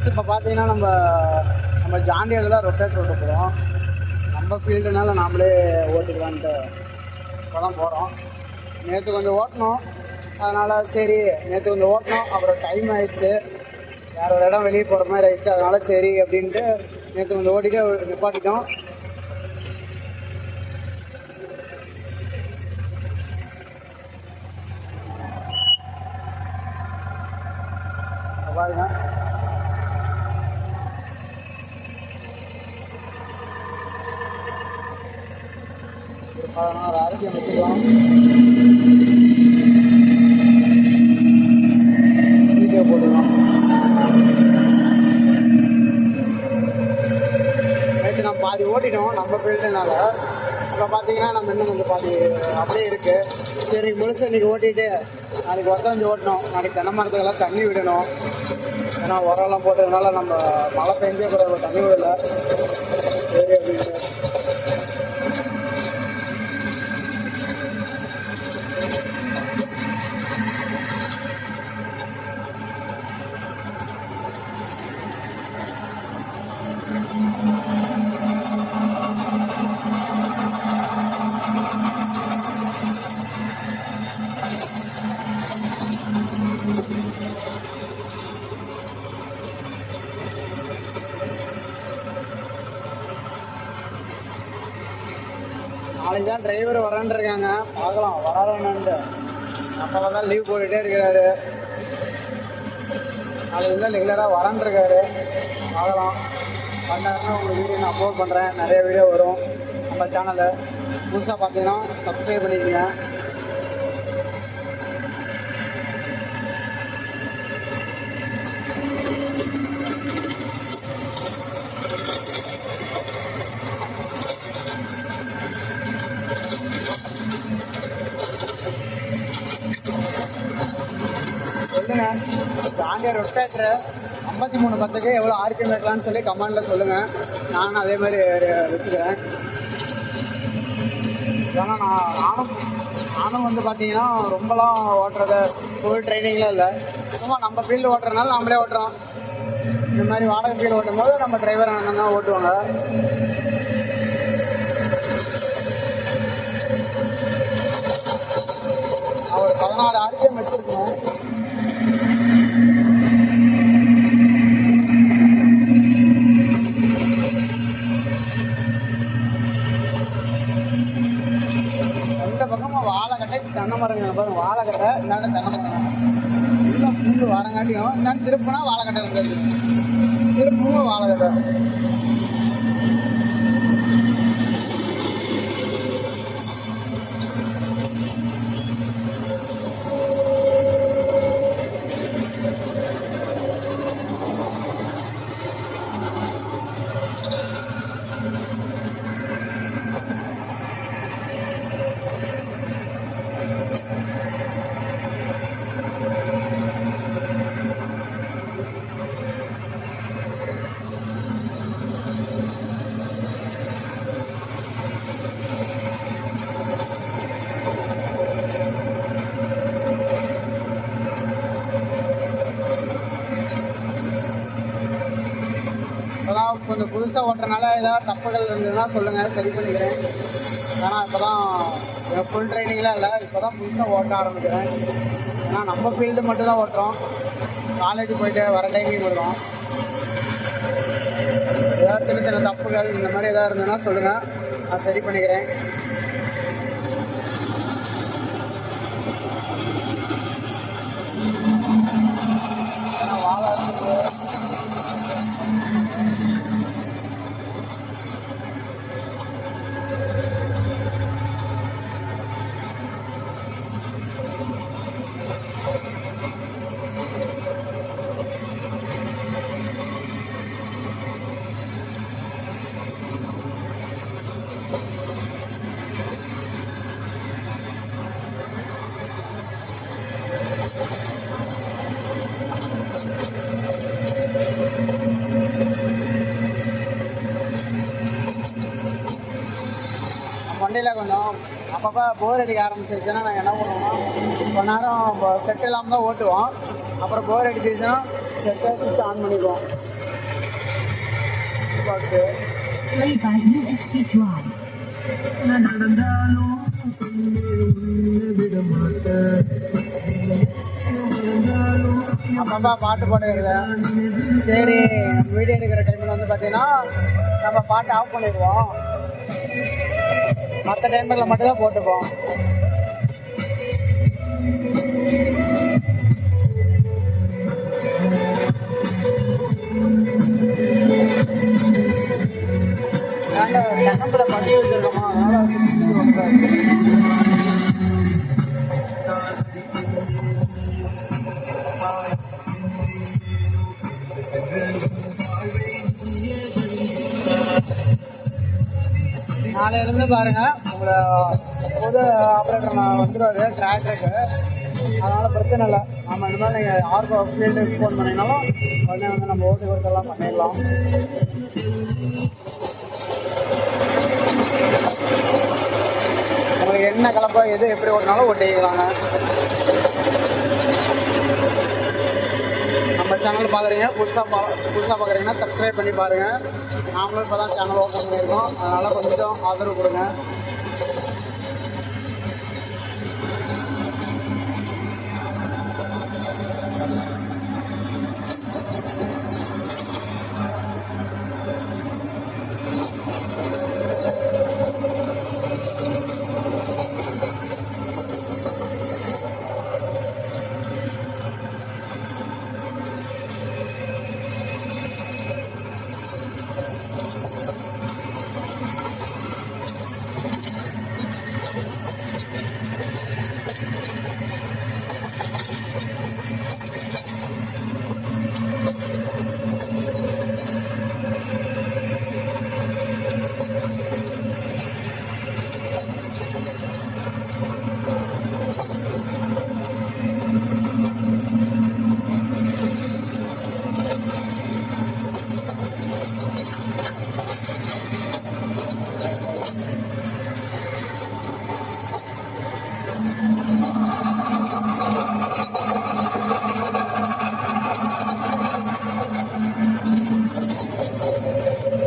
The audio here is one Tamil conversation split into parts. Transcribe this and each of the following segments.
இப்போ பார்த்தீங்கன்னா நம்ம ஜாண்டியில் தான் ரொட்டேட் ஓட்ட போகிறோம். நம்ம ஃபீல்டுனால நாமளே ஓட்டிக்கலான்ட்டு இப்போ தான் போகிறோம். நேற்று கொஞ்சம் ஓட்டணும், அதனால் சரி நேற்று கொஞ்சம் ஓட்டணும். அப்புறம் டைம் ஆயிடுச்சு, வேறு ஒரு இடம் வெளியே போகிற மாதிரி ஆயிடுச்சு. அதனால் சரி அப்படின்ட்டு நேற்று கொஞ்சம் ஓட்டிகிட்டே நிப்பாட்டிட்டோம். பாருங்க, ஒரு ஆரோக்கியம் வச்சுக்கலாம். வீடியோ போட்டுக்கலாம். நேற்று நம்ம பாதி ஓட்டிட்டோம் நம்ம ஃபீல்டுனால. இப்போ பார்த்தீங்கன்னா நம்ம இன்னும் கொஞ்சம் பாதி அப்படியே இருக்குது. சரி முழுசு இன்றைக்கி ஓட்டிகிட்டு நாளைக்கு ஒருத்தஞ்சு ஓட்டணும். நாளைக்கு தென்னை மரத்துக்கெல்லாம் தண்ணி விடணும். ஏன்னா உரம்லாம் போட்டதுனால நம்ம மழை பெஞ்சே கூட தண்ணி விடலை. சரி அப்படின்ட்டு நாளைக்கு தான் டிரைவர் வரேன்னு இருக்காங்க. பார்க்கலாம் வராதுன்னு. அப்போ தான் லீவ் போட்டுகிட்டே இருக்கிறாரு. நாளைக்கு தான் ரெகுலராக வரேன்னு இருக்காரு. பார்க்கலாம் பண்ணாருன்னா உங்களுக்கு வீடியோ நான் அப்லோட் பண்ணுறேன். நிறைய வீடியோ வரும் நம்ம சேனலில். புதுசாக பார்த்தீங்கன்னா சப்ஸ்கிரைப் பண்ணிக்கோங்க. சொல்லுங்க, ஜாண்டியா ரொட்டேட்டரு 5310க்கு எவ்வளோ ஆர்பிஎம் வைக்கலான்னு சொல்லி கமெண்டில் சொல்லுங்கள். நானும் அதே மாதிரி வச்சுக்கிறேன். ஏன்னா நானும் வந்து பார்த்தீங்கன்னா ரொம்பலாம் ஓட்டுறது ஃபுல் ட்ரைனிங்லாம் இல்லை. சும்மா நம்ம ஃபீல்டு ஓட்டுறதுனால நம்மளே ஓட்டுறோம். இந்த மாதிரி வாடகை ஃபீல்டு ஓட்டும் போது நம்ம டிரைவர் அண்ணன் தான் ஓட்டுவாங்க. அவர் 16 ஆர்பிஎம் வச்சுருக்கோம். இந்த பக்கமாக வாழைக்கட்டை தென்னை மரங்கள் பாருங்க. வாழைக்கட்டை இந்தாண்ட தென்னை மரம் உள்ள பூண்டு வாரங்காட்டியும் இந்தாண்டு திருப்பினா வாழைக்கட்டை இருந்தது. திருப்பவும் வாழைக்கட்டை. இப்போதான் கொஞ்சம் புதுசாக ஓட்டுறதுனால ஏதாவது தப்புகள் இருந்ததுன்னா சொல்லுங்கள், சரி பண்ணிக்கிறேன். ஏன்னா இப்போ தான் ஃபுல் ட்ரைனிங்லாம் இல்லை, இப்போ தான் புதுசாக ஓட்ட ஆரம்பிக்கிறேன். ஏன்னா நம்ம ஃபீல்டு மட்டும் தான் ஓட்டுறோம். காலேஜ் போயிட்டு வர டைமிங் வருவோம். ஏதாவது சின்ன சின்ன தப்புகள் இந்த மாதிரி எதாவது இருந்ததுன்னா சொல்லுங்கள், நான் சரி பண்ணிக்கிறேன். ஏன்னா வாழை வண்டியில் கொஞ்சம் அப்பப்போ போர் அடிக்க ஆரம்பிச்சிருச்சுன்னா நாங்கள் என்ன பண்ணுவோம்னா கொஞ்ச நேரம் இப்போ செட் இல்லாமல் தான் ஓட்டுவோம். அப்புறம் போர் அடிச்சிச்சுன்னா செட்டை சுவிட்ச் ஆன் பண்ணிக்குவோம். அப்பப்பா பாட்டு போட்டுக்கிறேன். சரி, வீடியோ எடுக்கிற டைமில் வந்து பார்த்தீங்கன்னா நம்ம பாட்டு ஆஃப் பண்ணிடுவோம். மற்ற டைமில் மட்டும்தான் போட்டுப்போம். கண்ணம்புல பண்ணி வச்சிருக்கோமா, அதனால நாளையிலேருந்து பாருங்கள் உங்களை புது ஆப்ரேட்டர் நான் வந்துடுவாரு டிராக்டருக்கு. அதனால் பிரச்சனை இல்லை. நம்ம இந்த மாதிரி நீங்கள் யாருக்கு ஃபீல்டுக்கு ஃபோன் பண்ணிங்கனாலும் உடனே வந்து நம்ம ஓட்டு கொடுத்தெல்லாம் பண்ணிடலாம். உங்களுக்கு என்ன கலப்போ எது எப்படி ஓட்டினாலும் ஓட்டிக்கலாங்க. நம்ம சேனல் பார்க்குறீங்க, புதுசாக பார்க்குறீங்கன்னா சப்ஸ்கிரைப் பண்ணி பாருங்கள். நாமளும் இப்போ தான் சேனல் ஓப்பன் பண்ணியிருக்கோம். அதனால் கொஞ்சம் ஆதரவு கொடுங்க.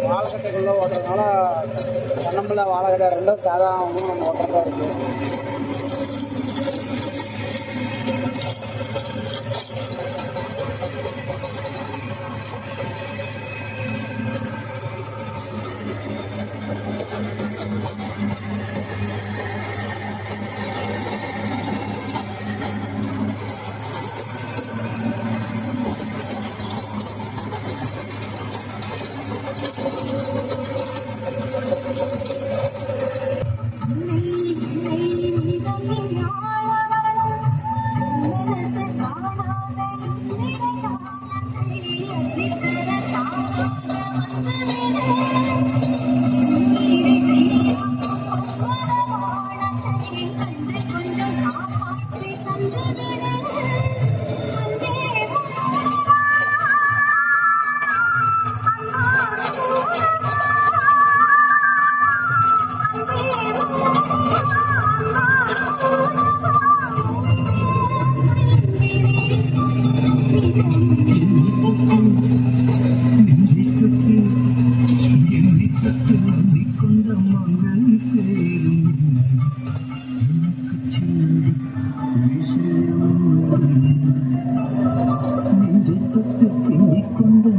வாழைக்கட்டைக்குள்ளே ஓட்டுறதுனால கண்ணம்பில் வாழைக்கட்டை ரெண்டும் சாதாரணமாக நம்ம ஓட்டுறதா இருக்குது. நெஞ்சை தொட்டு பின்னிக் கொண்டு